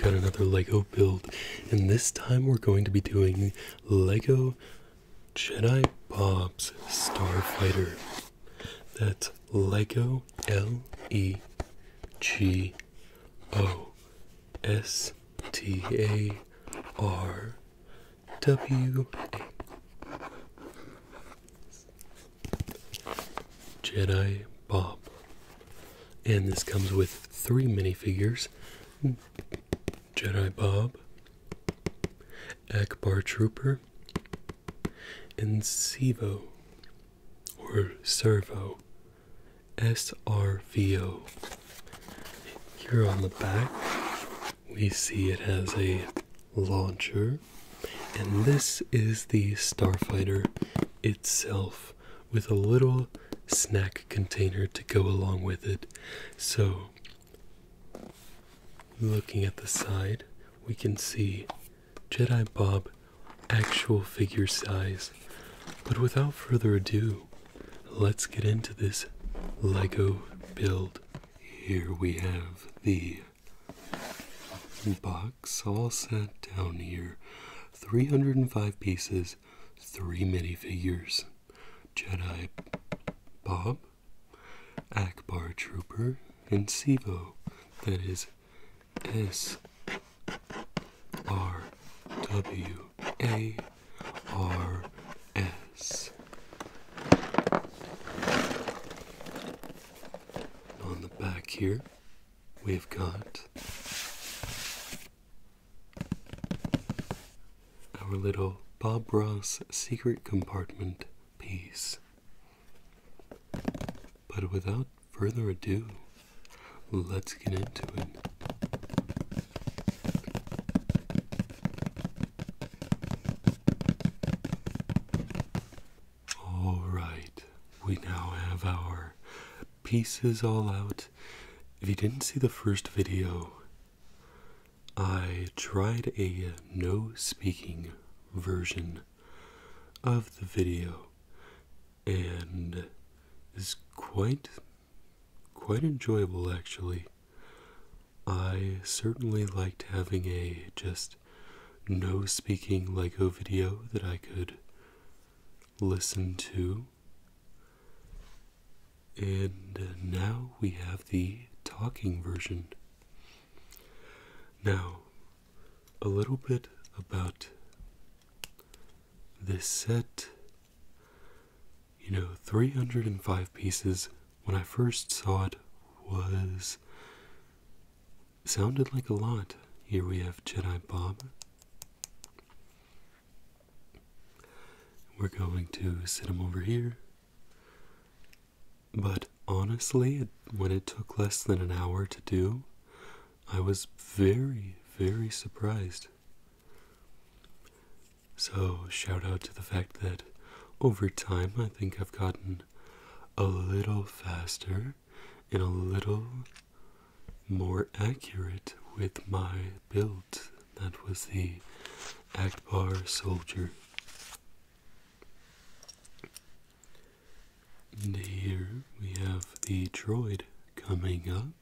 got another Lego build, and this time we're going to be doing Lego Jedi Bob's Starfighter. That's Lego LEGOStarwa. Jedi Bob. And this comes with 3 minifigures: Jedi Bob, Akbar Trooper, and Servo, or Servo, SRVO. Here on the back, we see it has a launcher, and this is the Starfighter itself, with a little snack container to go along with it. So, looking at the side, we can see Jedi Bob actual figure size. But without further ado, let's get into this Lego build. Here we have the box all set down here. 305 pieces, 3 minifigures. Jedi Bob, Akbar Trooper, and Servo. That is SRWARS. On the back here, we've got our little Bob Ross secret compartment piece. But without further ado, let's get into it. Alright, we now have our pieces all out. If you didn't see the first video, I tried a no speaking version of the video, and it's quite enjoyable actually. I certainly liked having a just no speaking Lego video that I could listen to. And now we have the talking version. Now, a little bit about this set. 305 pieces, when I first saw it, sounded like a lot. Here we have Jedi Bob. We're going to sit him over here. But honestly, when it took less than an hour to do, I was very, very surprised. So, shout out to the fact that over time, I think I've gotten a little faster and a little more accurate with my build. That was the Akbar soldier. And here we have the droid coming up.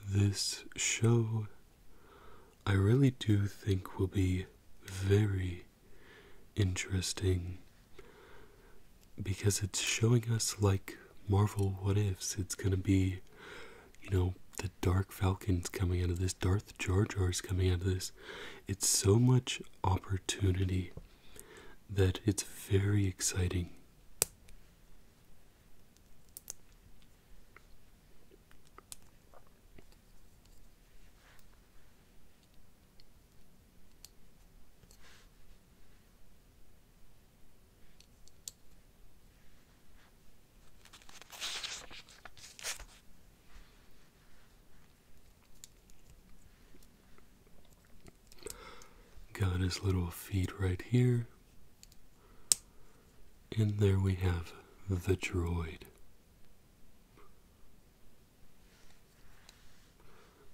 This show, I really do think, will be very interesting because it's showing us like Marvel what ifs. It's gonna be, the Dark Falcon's coming out of this, Darth Jar Jar's coming out of this. It's so much opportunity that it's very exciting. Got his little feet right here. And there we have the droid.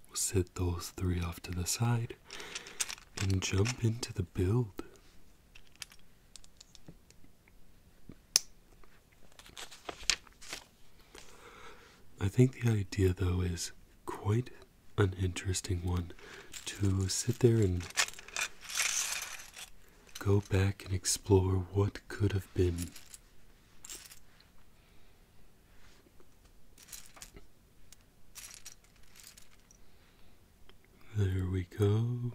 We'll set those 3 off to the side. and jump into the build. I think the idea, though, is quite an interesting one, to sit there and go back and explore what could have been. There we go.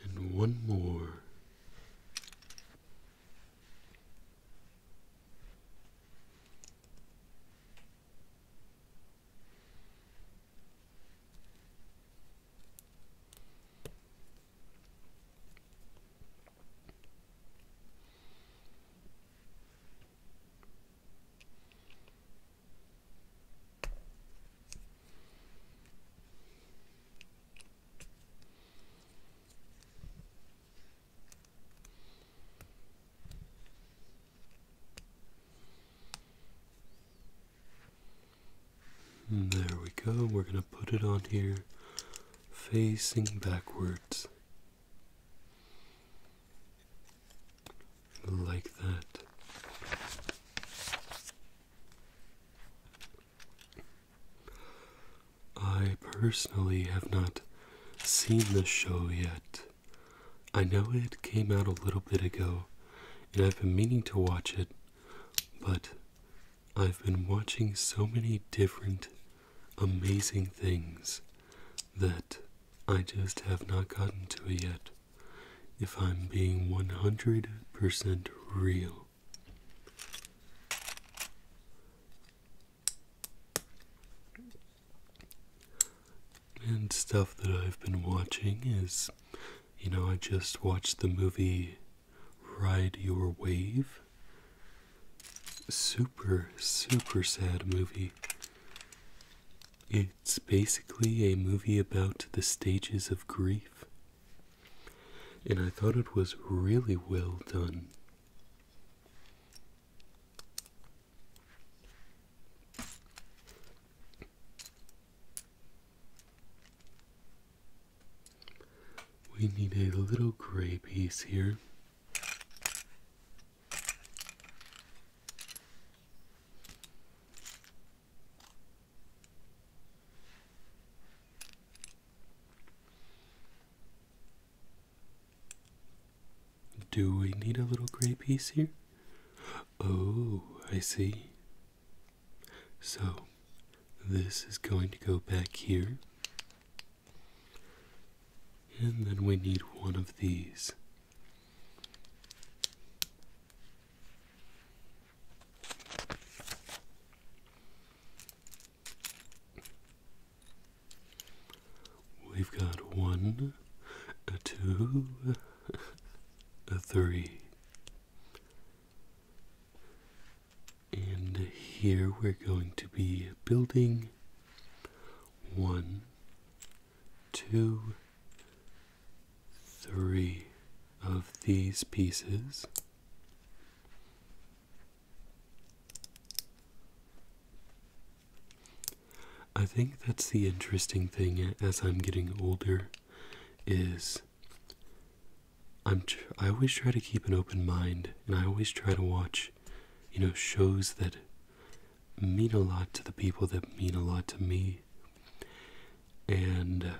And one more. And there we go. We're going to put it on here facing backwards. Like that. I personally have not seen the show yet. I know it came out a little bit ago, and I've been meaning to watch it, but I've been watching so many different amazing things that I just have not gotten to it yet, if I'm being 100% real. And stuff that I've been watching is, I just watched the movie Ride Your Wave. Super, super sad movie. It's basically a movie about the stages of grief. And I thought it was really well done. We need a little gray piece here. Do we need a little gray piece here? Oh, I see. So, this is going to go back here. And then we need one of these. We've got 1, a 2, a 3. And here we're going to be building 1, 2, 3 of these pieces. I think that's the interesting thing as I'm getting older, is I always try to keep an open mind, and I always try to watch, shows that mean a lot to the people that mean a lot to me. And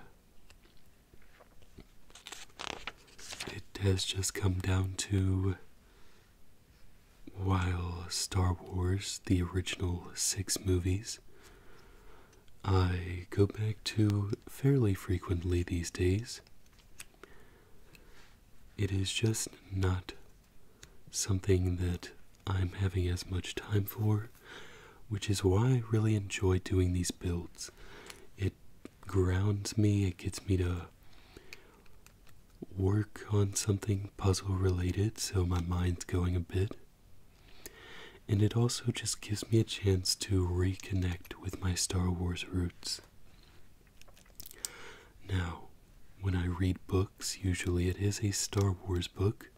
it has just come down to, while Star Wars, the original 6 movies, I go back to fairly frequently these days. It is just not something that I'm having as much time for, which is why I really enjoy doing these builds. It grounds me, it gets me to work on something puzzle related, so my mind's going a bit. And it also just gives me a chance to reconnect with my Star Wars roots. Now, when I read books, usually it is a Star Wars book.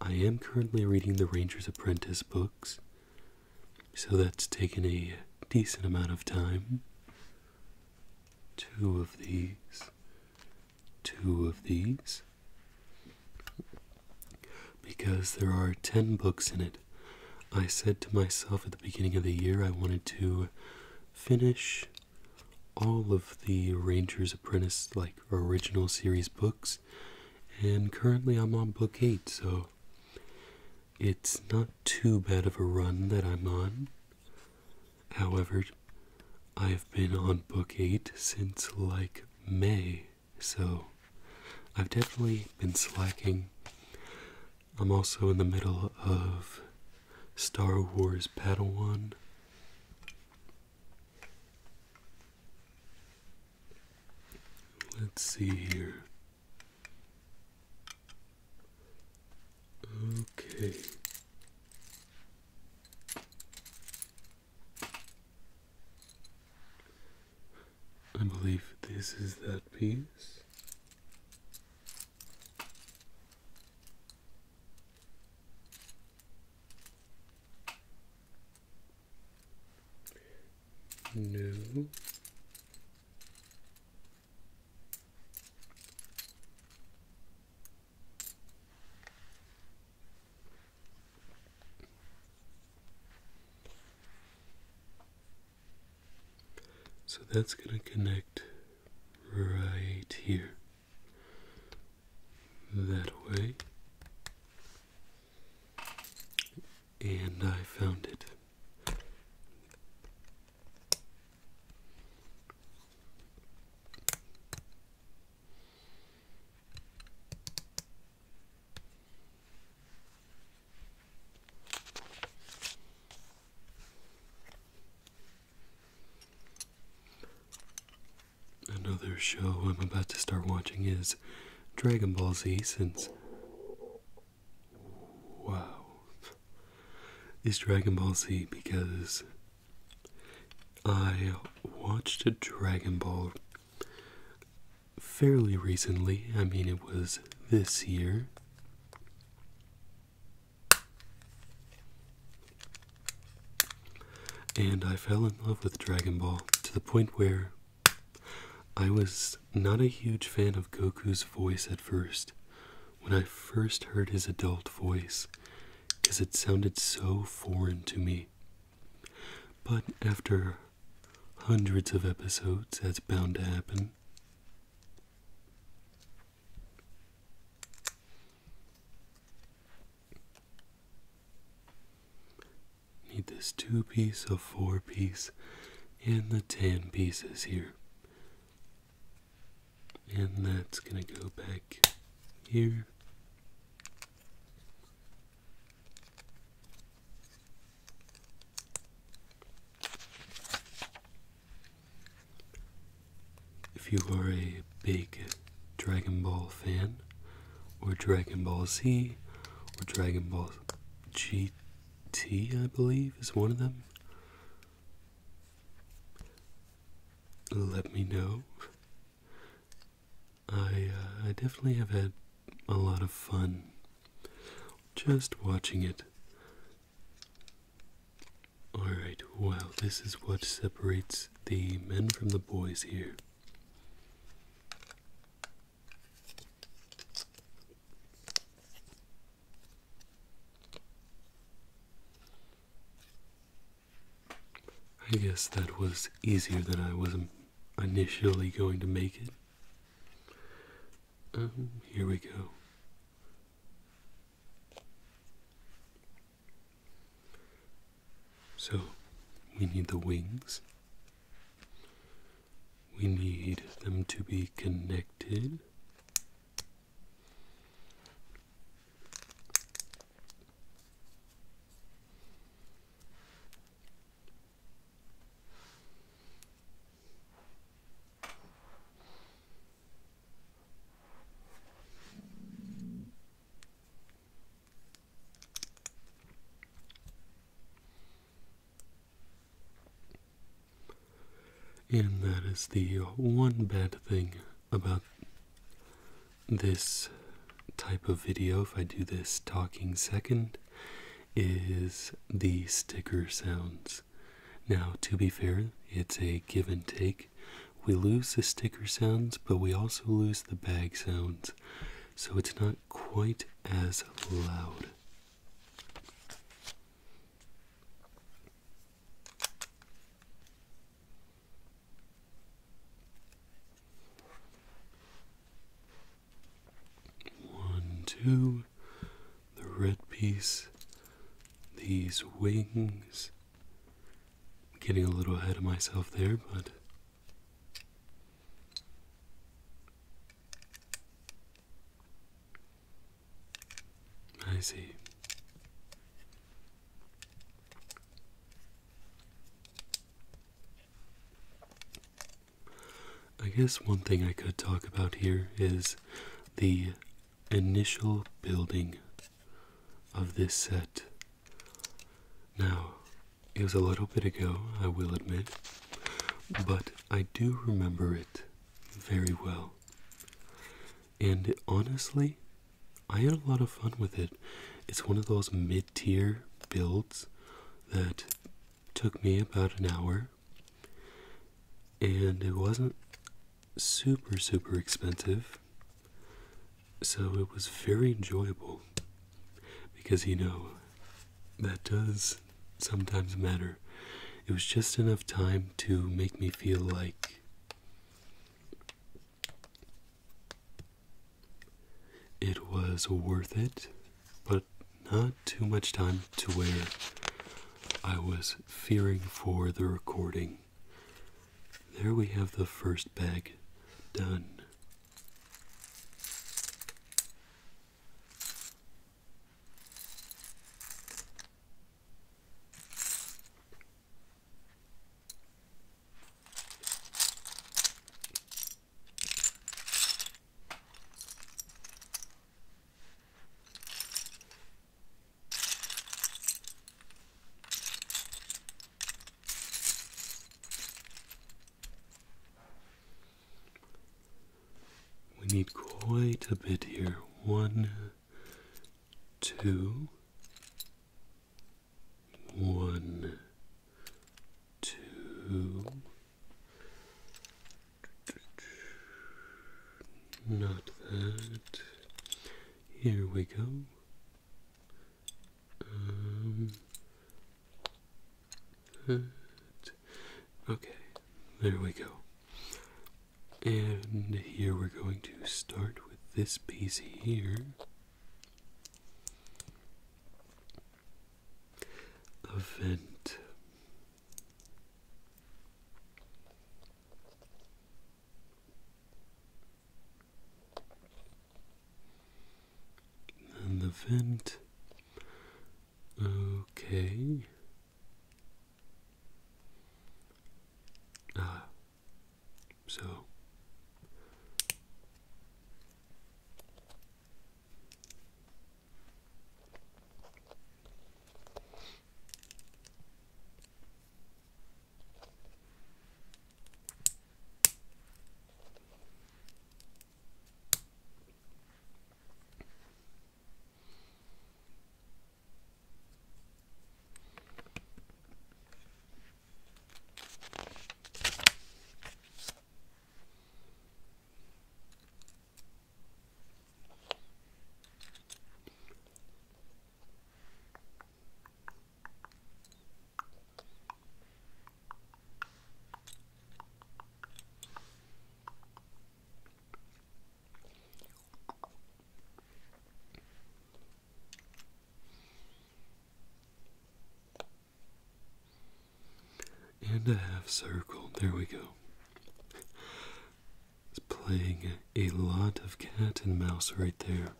I am currently reading the Ranger's Apprentice books, so that's taken a decent amount of time. 2 of these, 2 2 of these because there are 10 books in it. I said to myself at the beginning of the year I wanted to finish all of the Ranger's Apprentice, like, original series books, and currently I'm on book 8, so it's not too bad of a run that I'm on. However, I've been on book 8 since like May, so I've definitely been slacking. I'm also in the middle of Star Wars Padawan. Let's see here. Okay. I believe this is that piece. No. So that's going to connect right here. That way. And I found it. Another show I'm about to start watching is Dragon Ball Z, since, wow, is Dragon Ball Z, because I watched Dragon Ball fairly recently. I mean, it was this year. And I fell in love with Dragon Ball to the point where I was not a huge fan of Goku's voice at first, when I first heard his adult voice, because it sounded so foreign to me. But after hundreds of episodes, that's bound to happen. Need this 2-piece, a 4-piece, and the 10 pieces here. And that's gonna go back here. If you are a big Dragon Ball fan, or Dragon Ball Z, or Dragon Ball GT, I believe is one of them, let me know. I definitely have had a lot of fun just watching it. Alright, wow, this is what separates the men from the boys here. I guess that was easier than I was initially going to make it. Here we go. So, we need the wings. We need them to be connected. And that is the one bad thing about this type of video, if I do this talking second, is the sticker sounds. Now, to be fair, it's a give and take. we lose the sticker sounds, but we also lose the bag sounds, so it's not quite as loud. One, two, the red piece, these wings. Getting a little ahead of myself there, but I see. I guess one thing I could talk about here is the initial building of this set. Now, it was a little bit ago, I will admit, but I do remember it very well. And honestly, I had a lot of fun with it. It's one of those mid-tier builds that took me about an hour, and it wasn't super expensive, so it was very enjoyable, because that does sometimes matter. It was just enough time to make me feel like it was worth it, but not too much time to where I was fearing for the recording. There we have the first bag done. We need quite a bit here. 1, 2, 1, 2. Not that. Here we go. Okay, there we go. And here we're going to start with this piece here. A vent. And the vent. Okay. So and a half circle. There we go. It's playing a lot of cat and mouse right there.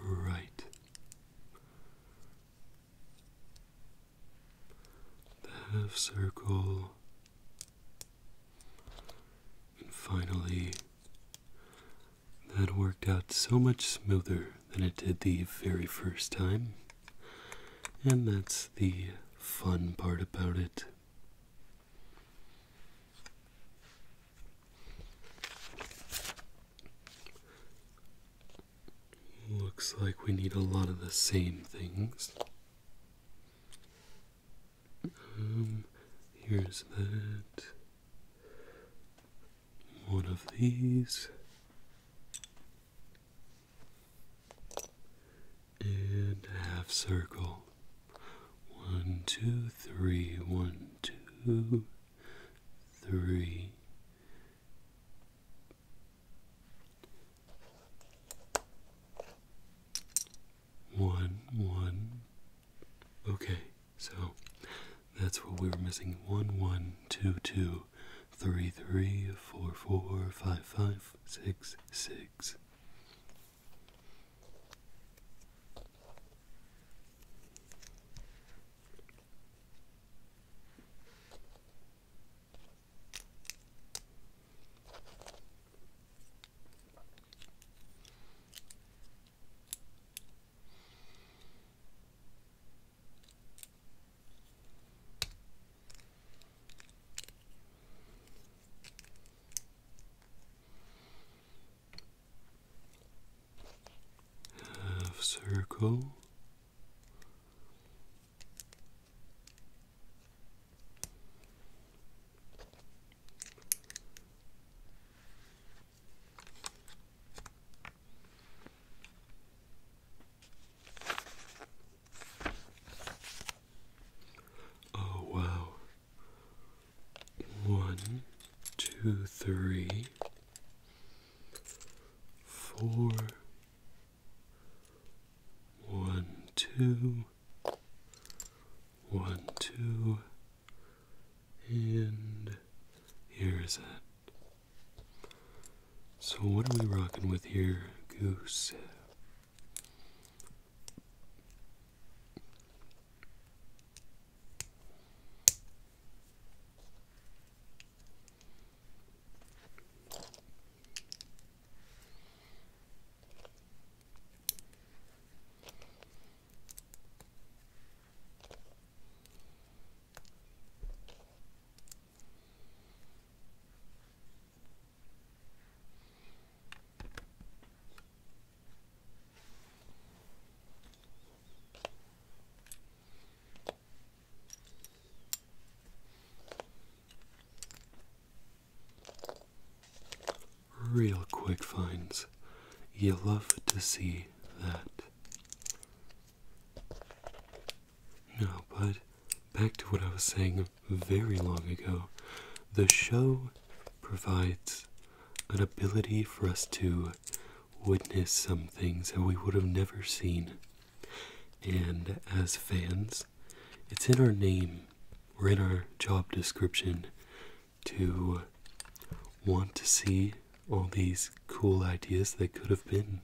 Right. The half circle. And finally, that worked out so much smoother than it did the very first time. And that's the fun part about it. Looks like we need a lot of the same things. Here's that. One of these. And a half circle. 1, 2, 3. 1, 2, 3. One. Okay, so that's what we were missing. 1, 1, 2, 2, 3, 3, 4, 4, 5, 5, 6, 6. Circle. Oh wow. 1, 2, 3, 4. 1, 2, 1, 2, and here's that. So what are we rocking with here, Goose? Real quick finds. You love to see that. No, but back to what I was saying very long ago. The show provides an ability for us to witness some things that we would have never seen. And as fans, it's in our name or in our job description to want to see all these cool ideas that could have been.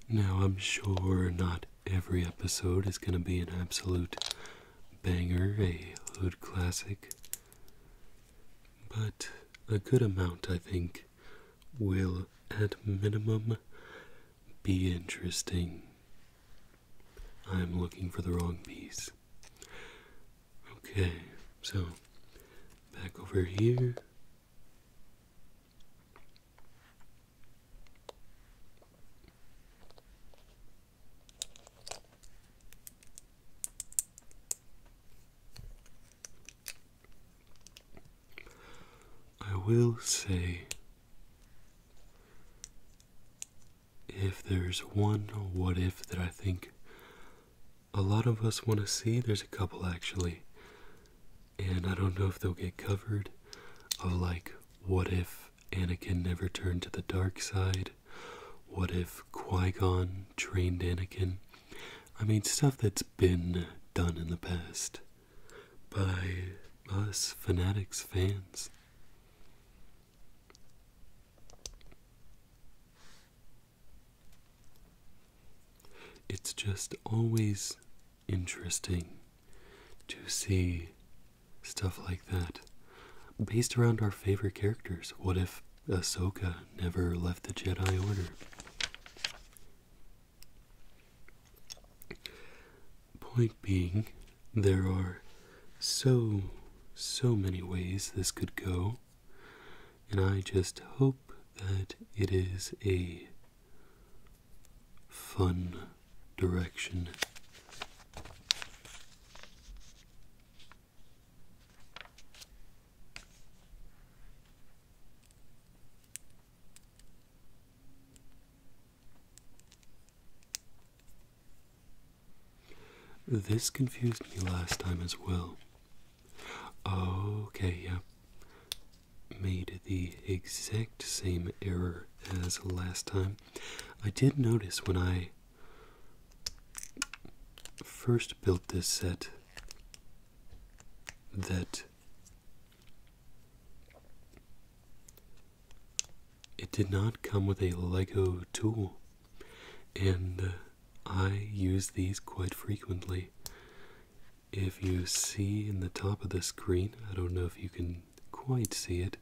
Now, I'm sure not every episode is going to be an absolute banger, a hood classic, but a good amount, I think, will at minimum be interesting. I'm looking for the wrong piece. Okay, so back over here. I will say, if there's one what if that I think a lot of us want to see, there's a couple actually. And I don't know if they'll get covered, of like, what if Anakin never turned to the dark side? What if Qui-Gon trained Anakin? I mean, stuff that's been done in the past by us fanatics, fans. It's just always interesting to see stuff like that based around our favorite characters. What if Ahsoka never left the Jedi Order? Point being, there are so many ways this could go, and I just hope that it is a fun direction. This confused me last time as well. Okay, yeah. Made the exact same error as last time. I did notice when I first built this set that it did not come with a Lego tool, and I use these quite frequently. If you see in the top of the screen, I don't know if you can quite see it,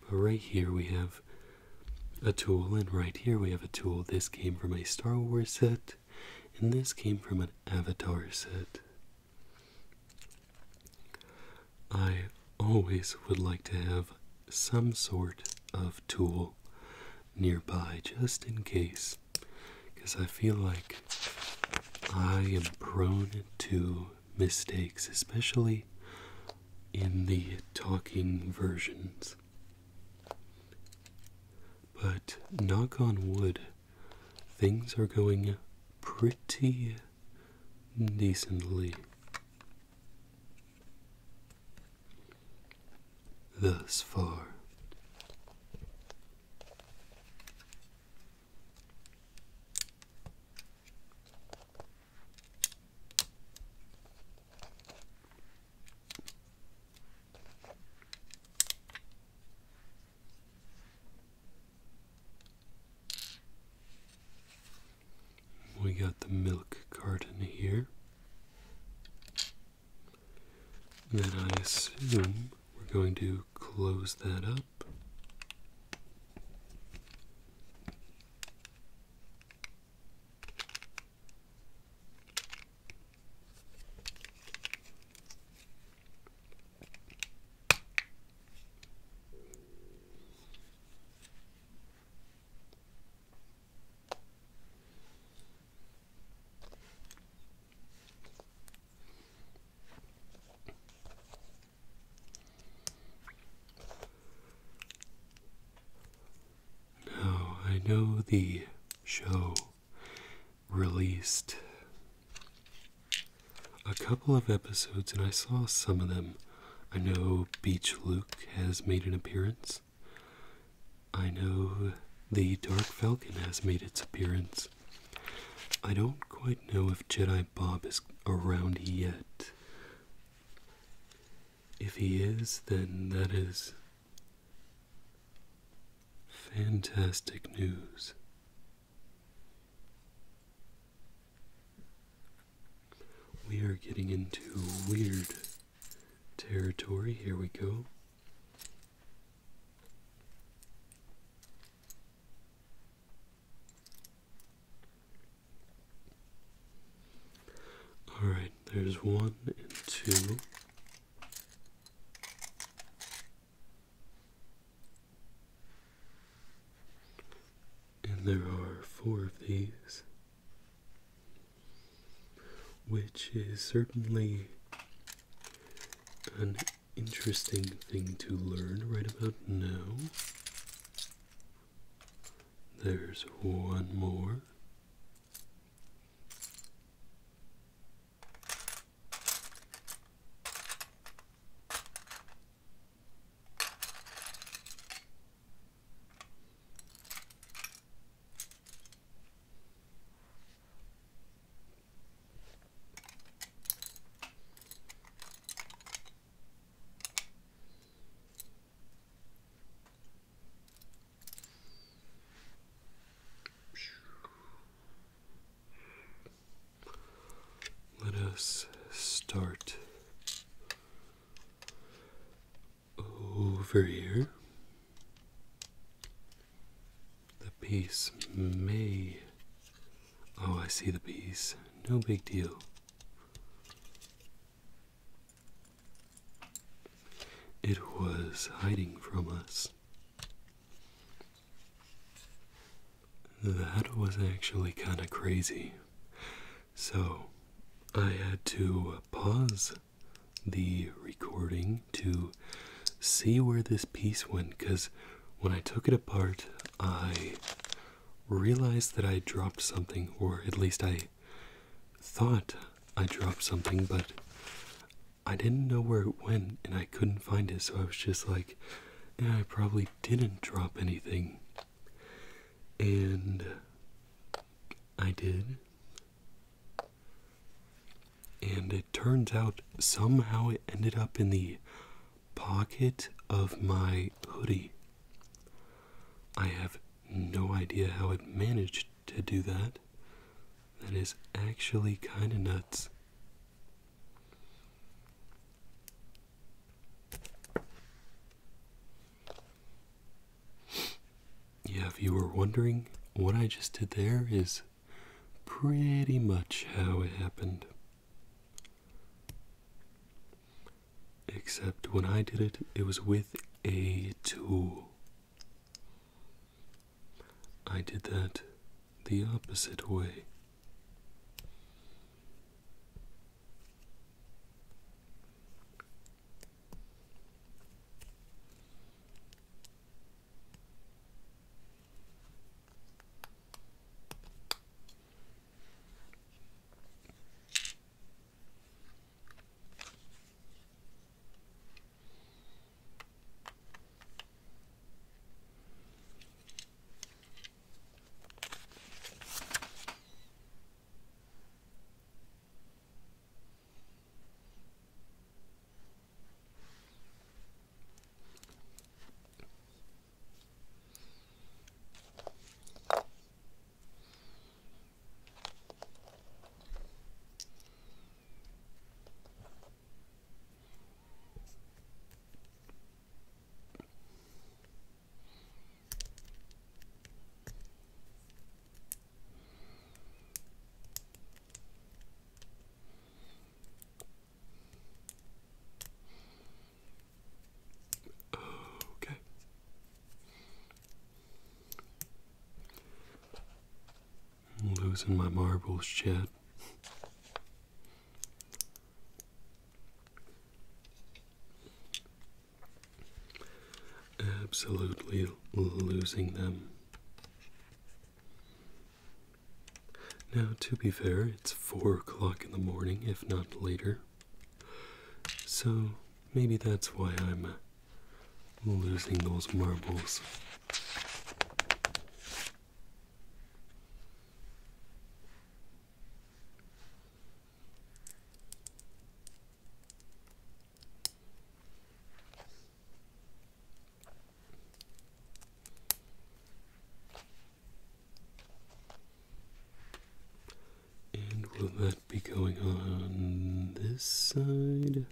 but right here we have a tool, and right here we have a tool. This came from a Star Wars set, and this came from an Avatar set. I always would like to have some sort of tool nearby, just in case, because I feel like I am prone to mistakes, especially in the talking versions. But knock on wood, things are going pretty decently thus far. We got the milk carton here. Then I assume we're going to close that up. I know the show released a couple of episodes, and I saw some of them. I know Beach Luke has made an appearance. I know the Dark Falcon has made its appearance. I don't quite know if Jedi Bob is around yet. If he is, then that is fantastic news. We are getting into weird territory. Here we go. Alright, there's 1 and 2. And there are 4 of these, which is certainly an interesting thing to learn right about now. There's 1 more. Let us start over here. The piece may... Oh, I see the piece. No big deal. It was hiding from us. that was actually kind of crazy. So, I had to pause the recording to see where this piece went, because when I took it apart, I realized that I dropped something, or at least I thought I dropped something, but I didn't know where it went and I couldn't find it, so I was just like, yeah, I probably didn't drop anything. And I did. And it turns out somehow it ended up in the pocket of my hoodie. I have no idea how it managed to do that. That is actually kind of nuts. Yeah, if you were wondering, what I just did there is pretty much how it happened. Except when I did it, it was with a tool. I did that the opposite way. Okay. I'm losing my marbles, chat. Absolutely losing them. Now, to be fair, it's 4 o'clock in the morning, if not later. So, maybe that's why I'm losing those marbles. And will that be going on this side?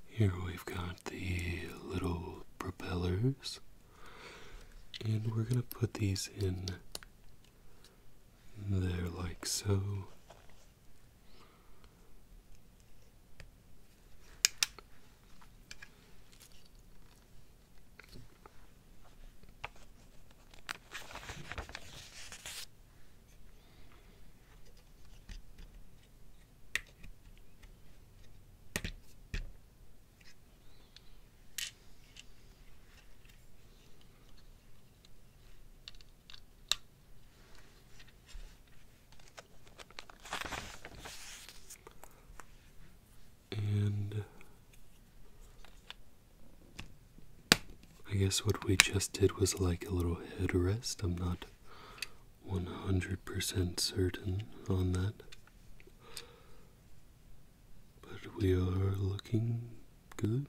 Here we've got the little propellers, and we're going to put these in there like so. guess what we just did was like a little headrest. I'm not 100% certain on that. But we are looking good.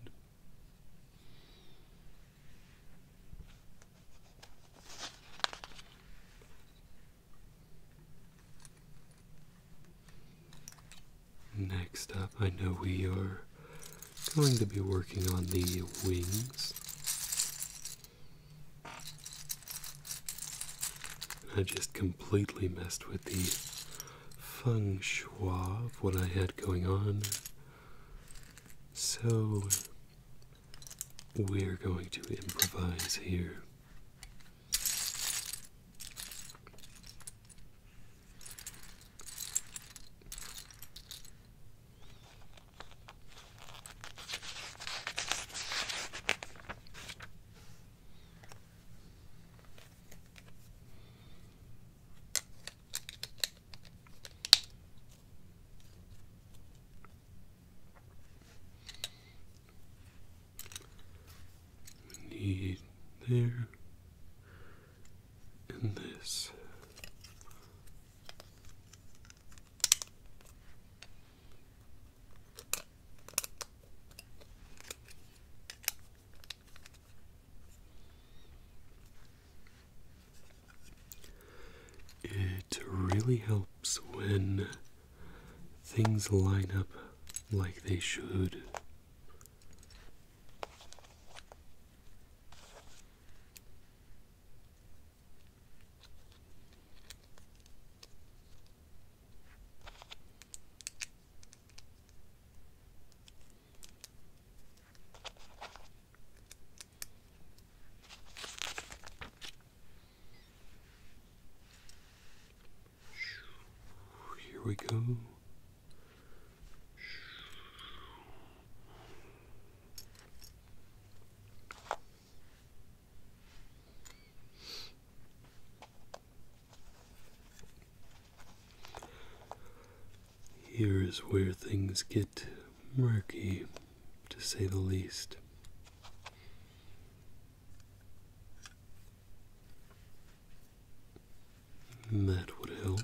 Next up, I know we are going to be working on the wings. I just completely messed with the feng shui of what I had going on. So we're going to improvise here. Need there and this. It really helps when things line up like they should. Here we go. Here is where things get murky, to say the least. And that would help.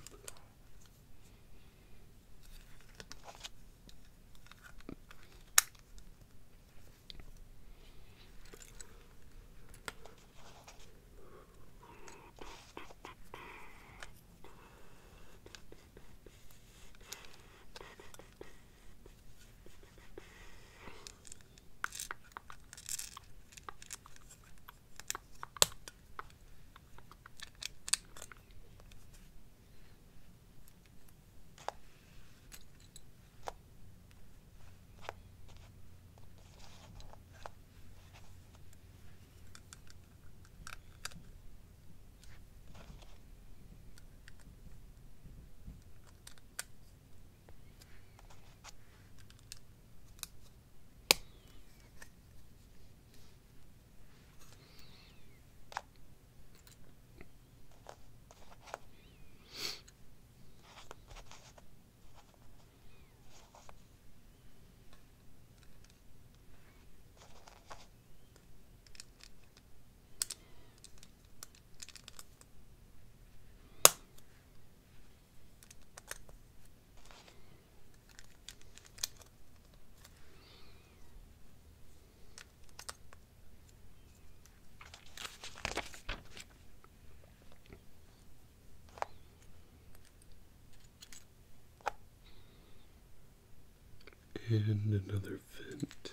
And another vent.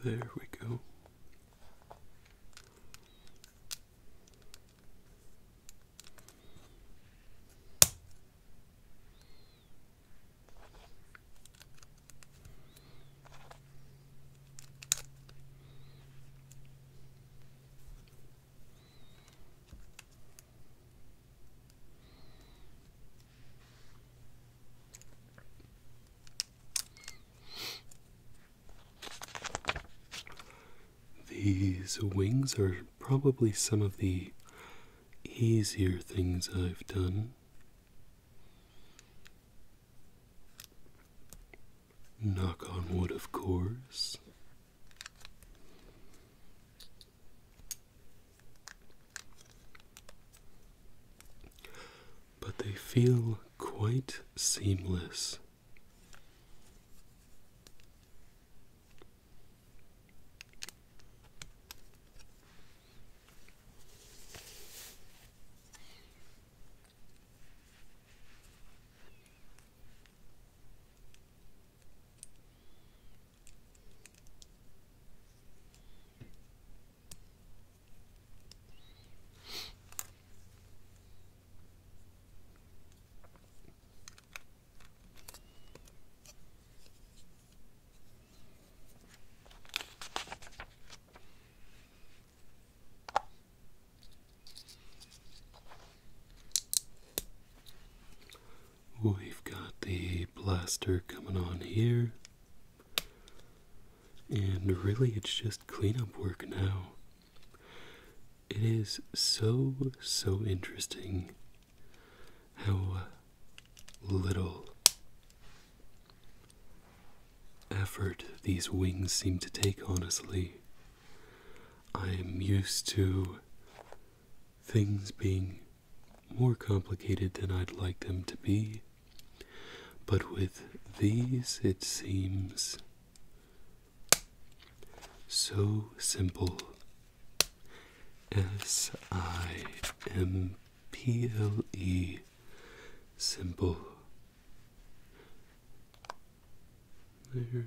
There we go. These wings are probably some of the easier things I've done. Knock on wood, of course. feel quite seamless. We've got the blaster coming on here, and really it's just cleanup work now. It is so interesting how little effort these wings seem to take, honestly. I am used to things being more complicated than I'd like them to be. But with these, it seems so simple. SIMPLE. Simple. There.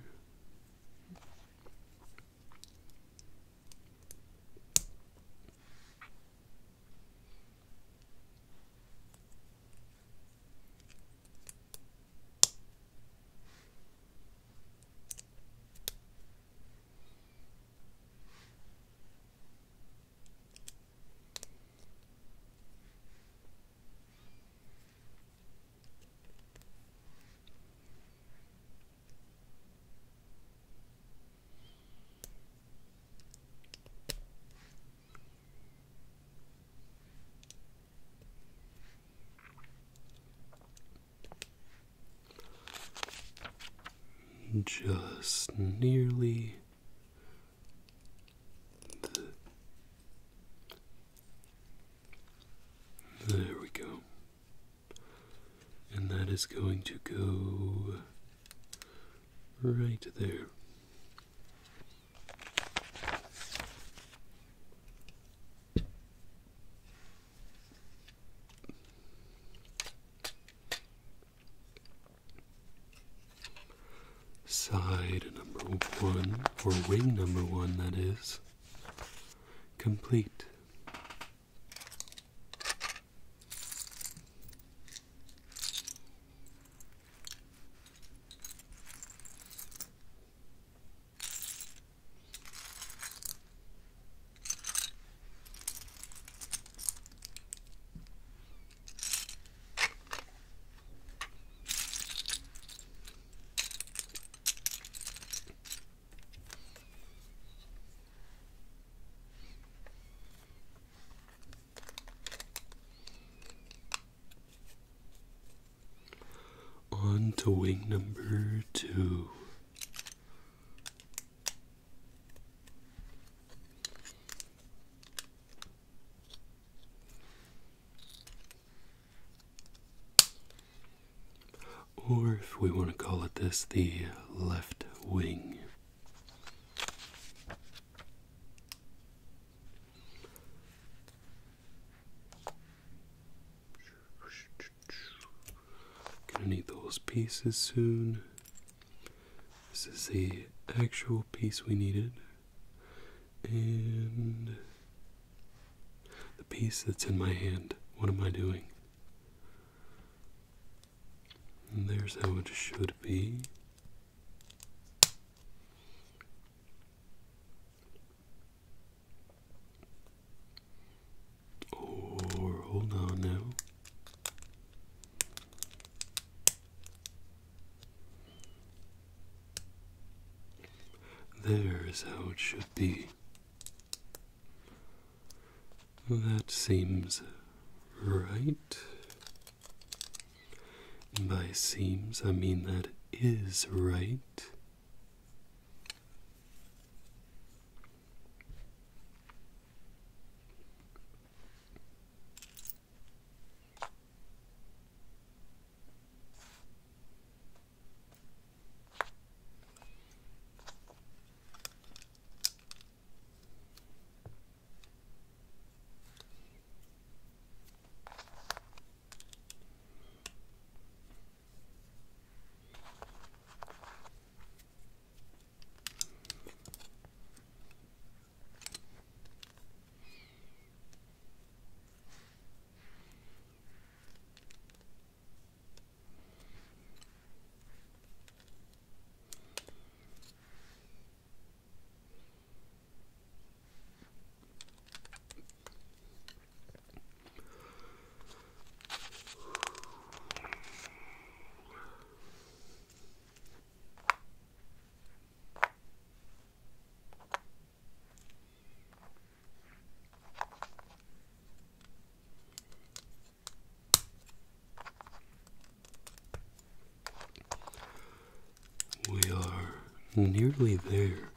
Just nearly there we go. And that is going to go right there. Side number one, or wing number one, that is, complete. On to wing number two. Or if we want to call it this, the left wing. Gonna need those pieces soon. This is the actual piece we needed. And the piece that's in my hand. What am I doing? And there's how it should be. Or hold on now. There's how it should be. That seems right. And by seems, I mean that is right. nearly there.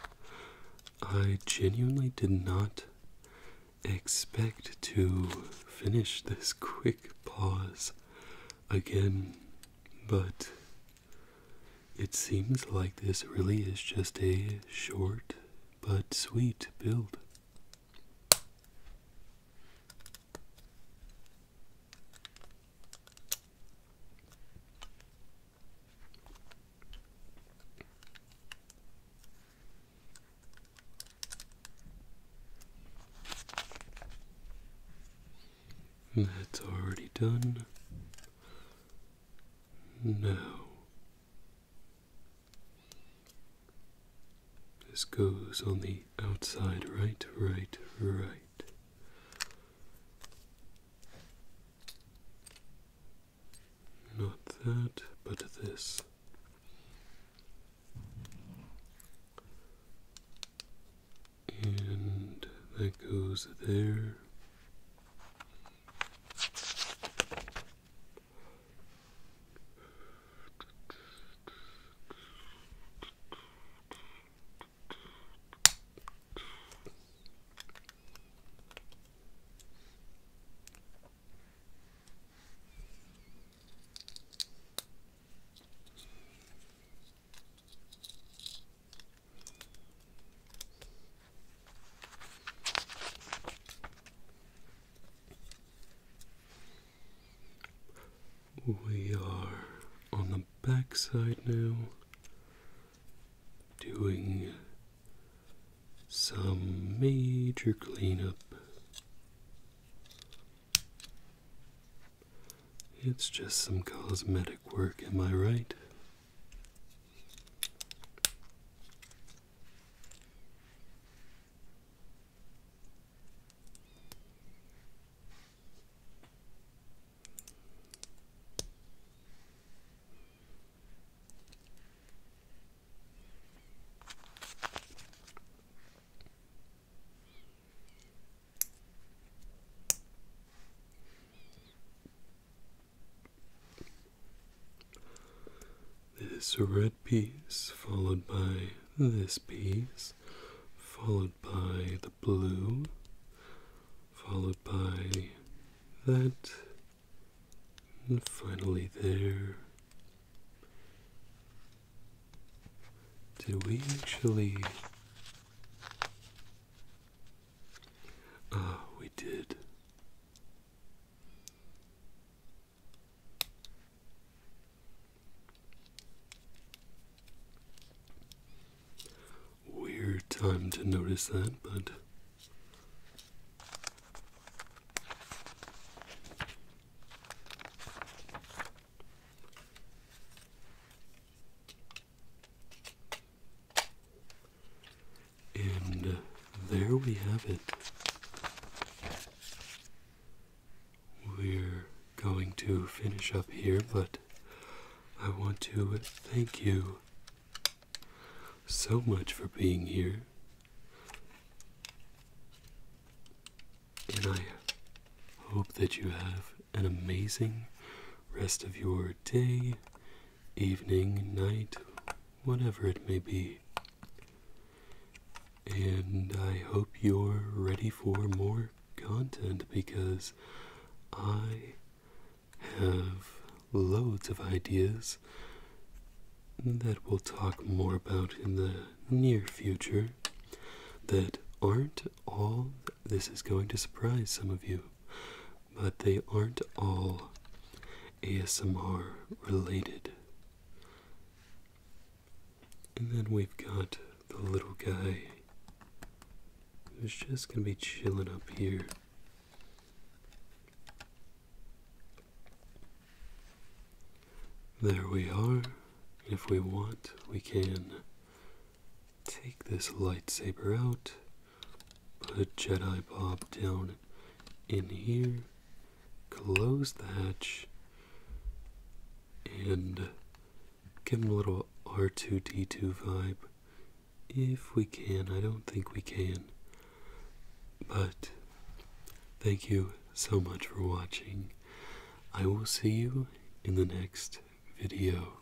I genuinely did not expect to finish this quick pause again, but it seems like this really is just a short but sweet build. That's already done. Now, this goes on the outside, right, right, right. Not that, but this. And that goes there. We are on the back side now, doing some major cleanup. It's just some cosmetic work, am I right? This red piece, followed by this piece, followed by the blue, followed by that, and finally there. Did we actually... Ah, we did. Weird time to notice that, but and there we have it. We're going to finish up here, but I want to thank you so much for being here. And I hope that you have an amazing rest of your day, evening, night, whatever it may be. And I hope you're ready for more content, because I have loads of ideas that we'll talk more about in the near future that aren't all, this is going to surprise some of you, but they aren't all ASMR related. And then we've got the little guy who's just gonna be chilling up here. There we are. If we want, we can take this lightsaber out, put Jedi Bob down in here, close the hatch, and give him a little R2-D2 vibe. If we can, I don't think we can. But thank you so much for watching. I will see you in the next video.